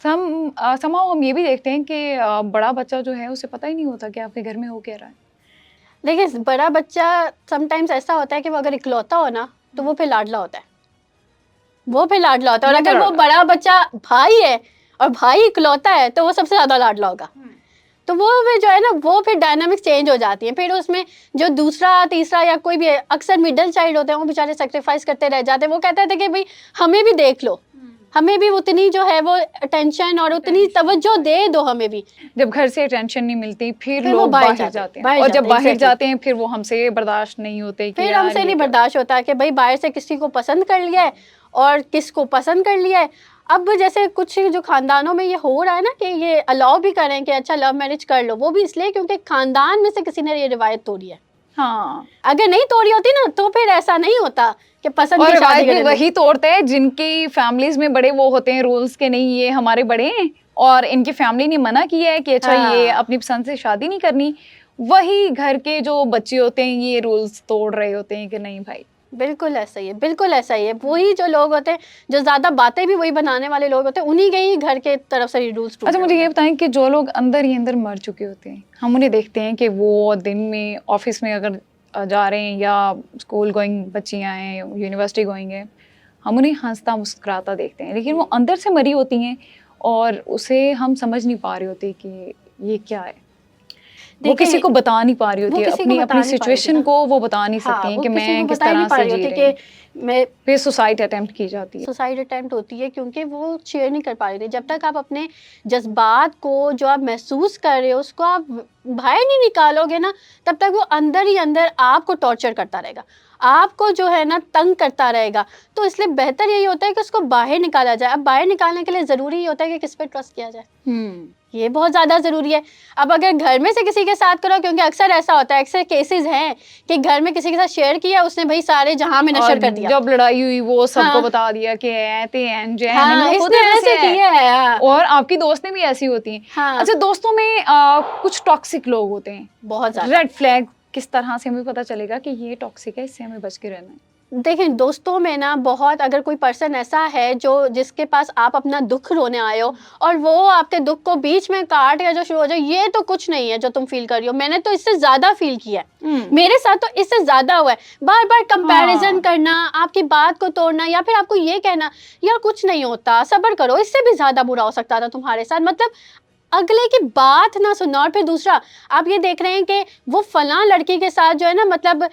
somehow हम ये भी देखते हैं कि बड़ा बच्चा जो है उसे पता ही नहीं होता कि आपके घर में हो क्या रहा है। देखिए बड़ा बच्चा समटाइम्स ऐसा होता है कि वो अगर इकलौता हो ना तो वो फिर लाडला होता है, वो फिर लाडला होता है। और अगर वो बड़ा बच्चा भाई है और भाई इकलौता है तो वो सबसे ज्यादा लाडला होगा। तो वो फिर जो है ना वो फिर डायनामिक्स चेंज हो जाती है। फिर उसमें जो दूसरा तीसरा या कोई भी अक्सर मिडिल चाइल्ड होते हैं वो बेचारे सेक्रीफाइस करते रह जाते हैं। वो कहते थे कि भाई हमें भी देख लो, हमें भी उतनी जो है वो अटेंशन और उतनी तवज्जो दे दो हमें भी। जब घर से अटेंशन नहीं मिलती फिर वो लोग बाहर जाते हैं, और जब बाहर जाते हैं फिर वो हमसे बर्दाश्त नहीं होते कि फिर हमसे नहीं बर्दाश्त होता कि भाई बाहर से किसी को पसंद कर लिया है और किसको पसंद कर लिया है। अब जैसे कुछ जो खानदानों में ये हो रहा है ना कि ये अलाउ भी करें कि अच्छा लव मैरिज कर लो, वो भी इसलिए क्योंकि खानदान में से किसी ने ये रिवायत तोड़ी है। हाँ, अगर नहीं तोड़ी होती ना तो फिर ऐसा नहीं होता कि पसंद और की शादी भी वही तोड़ते हैं जिनकी फैमिलीज में बड़े वो होते हैं रूल्स के, नहीं ये हमारे बड़े हैं और इनकी फैमिली ने मना किया है कि अच्छा ये अपनी पसंद से शादी नहीं करनी। वही घर के जो बच्चे होते हैं ये रूल्स तोड़ रहे होते हैं कि नहीं भाई। बिल्कुल ऐसा ही है, बिल्कुल ऐसा ही है। वही जो लोग होते हैं जो ज्यादा बातें भी वही बनाने वाले लोग होते हैं, उन्हीं के ही घर के तरफ से रूल्स। अच्छा मुझे ये बताएं कि जो लोग अंदर ही अंदर मर चुके होते हैं, हम उन्हें देखते हैं कि वो दिन में ऑफिस में अगर जा रहे हैं या स्कूल गोइंग बच्चियां हैं, यूनिवर्सिटी गोइंग है, हम उन्हें हंसता मुस्कुराता देखते हैं, लेकिन वो अंदर से मरी होती हैं और उसे हम समझ नहीं पा रहे होते कि ये क्या है। वो किसी को बता नहीं पा रही होती है, अपनी सिचुएशन को वो बता नहीं सकती हैं कि मैं किस तरह से जी रही हूँ। मैं फिर सुसाइड अटेम्प्ट की जाती है। सुसाइड अटेम्प्ट होती है क्योंकि वो शेयर नहीं कर पा रही थी। जब तक आप अपने जज्बात को जो आप महसूस कर रहे हो उसको आप बाहर नहीं निकालोगे ना, तब तक वो अंदर ही अंदर आपको टॉर्चर करता रहेगा, आपको जो है ना तंग करता रहेगा। तो इसलिए बेहतर यही होता है कि उसको बाहर निकाला जाए। अब बाहर निकालने के लिए ज़रूरी ही होता है कि किस पे ट्रस्ट किया जाए, ये बहुत ज़्यादा ज़रूरी है। अब अगर घर में से किसी के साथ करो, क्योंकि अक्सर ऐसा होता है, अक्सर केसेस हैं कि घर में किसी के साथ शेयर किया, उसने भाई सारे जहां में नशर कर दिया, जब लड़ाई हुई वो सबको बता दिया कि इसने ऐसे किया है। और आपकी दोस्त ने भी ऐसी होती हैं। अच्छा दोस्तों में कुछ टॉक्सिक लोग होते हैं, बहुत ज़्यादा। रेड फ्लैग किस तरह से हमें पता चलेगा कि ये टॉक्सिक है, इससे हमें बच के रहना है? देखें दोस्तों में ना बहुत, अगर कोई पर्सन ऐसा है जो जिसके पास आप अपना दुख रोने आए हो और वो आपके दुख को बीच में काट या जो शुरू हो जाए, ये तो कुछ नहीं है जो तुम फील कर रही हो, मैंने तो इससे ज्यादा फील किया है, मेरे साथ तो इससे ज्यादा हुआ है। बार बार कंपैरिजन करना, आपकी बात को तोड़ना, या फिर आपको ये कहना यार कुछ नहीं होता, सब्र करो, इससे भी ज्यादा बुरा हो सकता था तुम्हारे साथ। मतलब अगले की बात ना सुनना। और फिर दूसरा आप ये देख रहे हैं कि वो फलां लड़की के साथ जो है ना, मतलब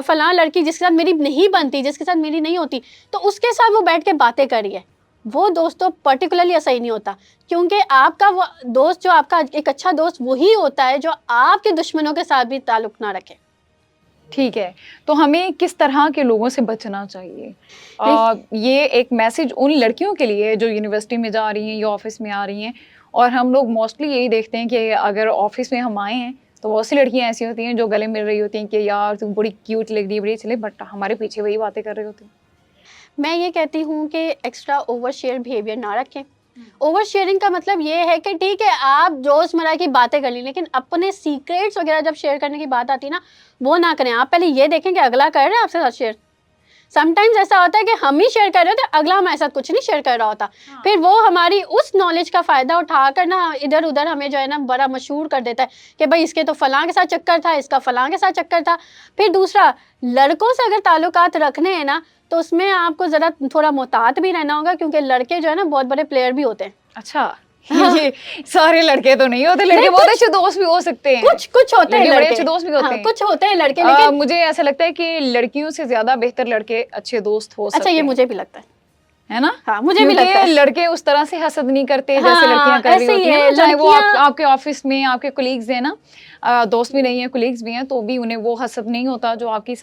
फलां लड़की जिसके साथ मेरी नहीं बनती, जिसके साथ मेरी नहीं होती, तो उसके साथ वो बैठ के बातें कर रही है। वो दोस्तों पर्टिकुलरली सही नहीं होता, क्योंकि आपका वो दोस्त जो आपका एक अच्छा दोस्त वही होता है जो आपके दुश्मनों के साथ भी ताल्लुक ना रखे। ठीक है, तो हमें किस तरह के लोगों से बचना चाहिए? ये एक मैसेज उन लड़कियों के लिए जो यूनिवर्सिटी में जा रही हैं या ऑफिस में आ रही हैं, और हम लोग मोस्टली यही देखते हैं कि अगर ऑफिस में हम आए हैं तो बहुत सी लड़कियां ऐसी होती हैं जो गले मिल रही होती हैं कि यार तुम बड़ी क्यूट लग रही है, बड़ी चले, बट हमारे पीछे वही बातें कर रही होती हैं। मैं ये कहती हूँ कि एक्स्ट्रा ओवर शेयर बिहेवियर ना रखें। ओवर शेयरिंग का मतलब ये है कि ठीक है आप रोजमर्रा की बातें कर ली, लेकिन अपने सीक्रेट्स वगैरह जब शेयर करने की बात आती है ना, वो ना करें। आप पहले ये देखें कि अगला कर रहा है आपसे साथ शेयर। समटाइम्स ऐसा होता है कि हम ही शेयर कर रहे होते हैं, अगला हमारे साथ कुछ नहीं शेयर कर रहा होता। फिर वो हमारी उस नॉलेज का फ़ायदा उठाकर ना इधर उधर हमें जो है ना बड़ा मशहूर कर देता है कि भाई इसके तो फलां के साथ चक्कर था, इसका फलां के साथ चक्कर था। फिर दूसरा, लड़कों से अगर ताल्लुकात रखने हैं ना तो उसमें आपको ज़रा थोड़ा मोहतात भी रहना होगा, क्योंकि लड़के जो है ना बहुत बड़े प्लेयर भी होते हैं। अच्छा ये सारे लड़के तो नहीं होते, लड़के बहुत अच्छे दोस्त भी हो सकते हैं, कुछ होते हैं बड़े अच्छे दोस्त भी होते हैं, कुछ होते हैं लड़के। लेकिन मुझे ऐसा लगता है कि लड़कियों से ज्यादा बेहतर लड़के अच्छे दोस्त हो सकते हैं। अच्छा ये मुझे भी लगता है ना? हाँ मुझे भी लगता है। लड़के उस तरह से हसद नहीं करते जैसे लड़कियां कर रही होती हैं, चाहे वो आपके ऑफिस में आपके कोलीग्स हैं ना, दोस्त भी नहीं है कोलीग्स भी हैं, तो भी उन्हें वो हसद नहीं होता जो आपके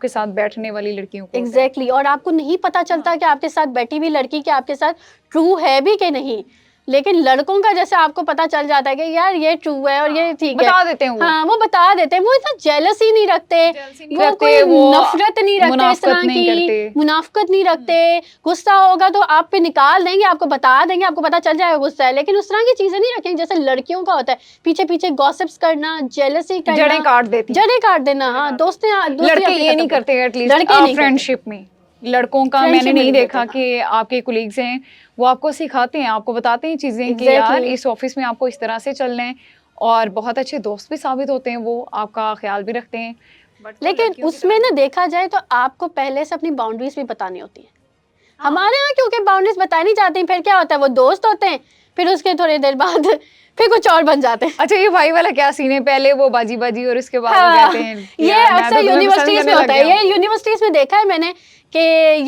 साथ बैठने वाली लड़कियों को। एग्जैक्टली। और आपको नहीं पता चलता कि आपके साथ बैठी हुई लड़की के आपके साथ ट्रू है भी कि नहीं, लेकिन लड़कों का जैसे आपको पता चल जाता है कि यार ये ट्रू है और ये ठीक है, बता देते हैं वो बता देते हैं। वो इतना जेलसी नहीं रखते, वो कोई नफरत नहीं रखते, इस तरह की मुनाफकत नहीं रखते। गुस्सा होगा तो आप पे निकाल देंगे, आपको बता देंगे, आपको पता चल जाएगा गुस्सा है, लेकिन उस तरह की चीजें नहीं रखेंगे जैसे लड़कियों का होता है, पीछे पीछे गॉसिप्स करना, जेलसी करना, जड़ें काट देना। हाँ दोस्तें लड़के ये नहीं करते, एटलीस्ट फ्रेंडशिप में लड़कों का Friendship मैंने में नहीं नहीं देखा देते, कि आपके कोलीग्स हैं वो आपको सिखाते हैं, आपको बताते हैं चीज़ें कि यार Exactly. इस ऑफिस में आपको इस तरह से चलना है, और बहुत अच्छे दोस्त भी साबित होते हैं, वो आपका ख्याल भी रखते हैं। लेकिन उसमें ना देखा जाए तो आपको पहले से अपनी बाउंड्रीज भी बतानी होती है। हमारे यहाँ क्योंकि बाउंड्रीज बताई नहीं जाती, फिर क्या होता है, वो दोस्त होते हैं, फिर उसके थोड़ी देर बाद फिर कुछ और बन जाते हैं। अच्छा, ये भाई वाला क्या सीन है, पहले वो बाजी बाजी और उसके बाद वो हाँ, कहते हैं कि ये यार मैं अक्सर तो तुम्हें पसंद यूनिवर्सिटीज करने में लग होता है, गया हूँ। ये यूनिवर्सिटीज में देखा है मैंने कि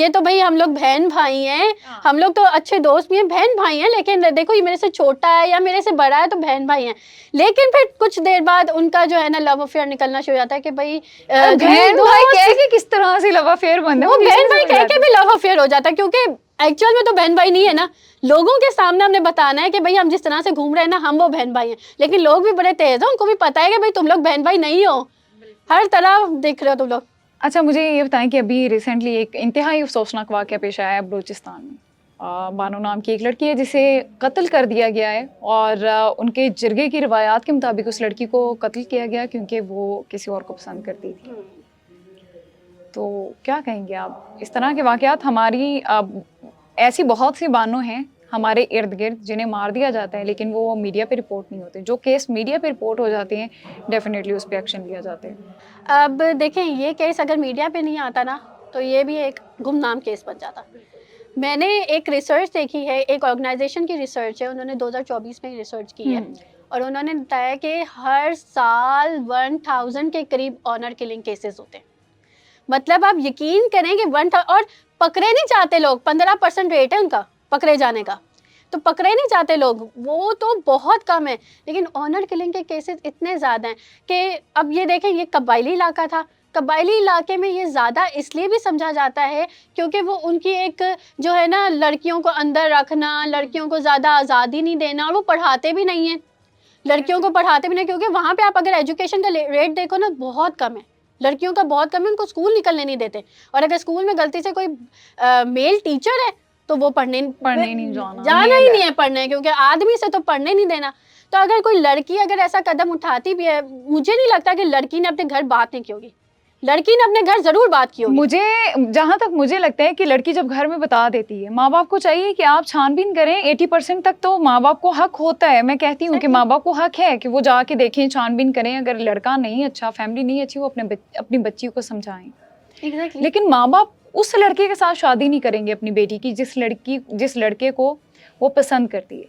ये तो भाई हम लोग बहन भाई हैं, हाँ। हम लोग तो अच्छे दोस्त भी हैं, बहन भाई हैं, लेकिन देखो ये मेरे से छोटा है या मेरे से बड़ा है तो बहन भाई हैं। लेकिन फिर कुछ देर बाद उनका जो है ना लव अफेयर निकलना शुरू हो जाता है कि भाई जो है बहन भाई दोस्त, कह के किस तरह से लव अफेयर बनता है, वो मुझे बहन इसमें भाई समझ कह आती के भी लव अफेयर हो जाता है, क्योंकि एक्चुअल में तो बहन भाई नहीं है ना। लोगों के सामने हमने बताना है कि भाई हम जिस तरह से घूम रहे हैं ना, हम वो बहन भाई हैं, लेकिन लोग भी बड़े तेज हैं, उनको भी पता है कि भाई तुम लोग बहन भाई नहीं हो, हर तरह देख रहे हो तुम लोग। अच्छा, मुझे ये बताएं कि अभी रिसेंटली एक इंतहाई अफसोसनाक वाक़या पेश आया है बलूचिस्तान में। बानो नाम की एक लड़की है जिसे कत्ल कर दिया गया है, और उनके जिरगे की रिवायात के मुताबिक उस लड़की को कत्ल किया गया क्योंकि वो किसी और को पसंद करती थी। तो क्या कहेंगे आप, इस तरह के वाक़यात हमारी ऐसी बहुत सी बानो हैं हमारे इर्द गिर्द जिन्हें मार दिया जाता है, लेकिन वो मीडिया पे रिपोर्ट नहीं होते। जो केस मीडिया पे रिपोर्ट हो जाते हैं डेफिनेटली उस पर एक्शन लिया जाता है। अब देखें, ये केस अगर मीडिया पे नहीं आता ना तो ये भी एक गुमनाम केस बन जाता। मैंने एक रिसर्च देखी है, एक ऑर्गेनाइजेशन की रिसर्च है, उन्होंने 2024 में रिसर्च की है, और उन्होंने बताया कि हर साल 1000 के करीब ऑनर किलिंग केसेस होते हैं। मतलब आप यकीन करें कि 1000, और पकड़े नहीं जाते लोग, 15% रेट है उनका पकड़े जाने का, तो पकड़े नहीं जाते लोग, वो तो बहुत कम है। लेकिन ऑनर किलिंग के केसेस इतने ज़्यादा हैं कि अब ये देखें, ये कबायली इलाका था, कबायली इलाके में ये ज़्यादा इसलिए भी समझा जाता है क्योंकि वो उनकी एक जो है ना, लड़कियों को अंदर रखना, लड़कियों को ज़्यादा आज़ादी नहीं देना, और वो पढ़ाते भी नहीं हैं, लड़कियों को पढ़ाते भी नहीं, क्योंकि वहाँ पे आप अगर एजुकेशन का रेट देखो ना, बहुत कम है, लड़कियों का बहुत कम है, उनको स्कूल निकलने नहीं देते, और अगर स्कूल में गलती से कोई मेल टीचर है तो वो पढ़ने नहीं जाना ही नहीं है पढ़ने, क्योंकि आदमी से तो पढ़ने नहीं देना। तो अगर कोई लड़की अगर ऐसा कदम उठाती भी है, मुझे नहीं लगता कि लड़की ने अपने घर बात नहीं की होगी, लड़की ने अपने घर जरूर बात की होगी। मुझे जहाँ तक मुझे लगता है कि लड़की जब घर में बता देती है, माँ बाप को चाहिए कि आप छानबीन करें, 80% तक तो माँ बाप को हक होता है। मैं कहती हूँ कि माँ बाप को हक है कि वो जाके देखें, छानबीन करें, अगर लड़का नहीं अच्छा, फैमिली नहीं अच्छी, वो अपनी बच्ची को समझाएं। Exactly. लेकिन माँ बाप उस लड़के के साथ शादी नहीं करेंगे अपनी बेटी की जिस लड़के को वो पसंद करती है।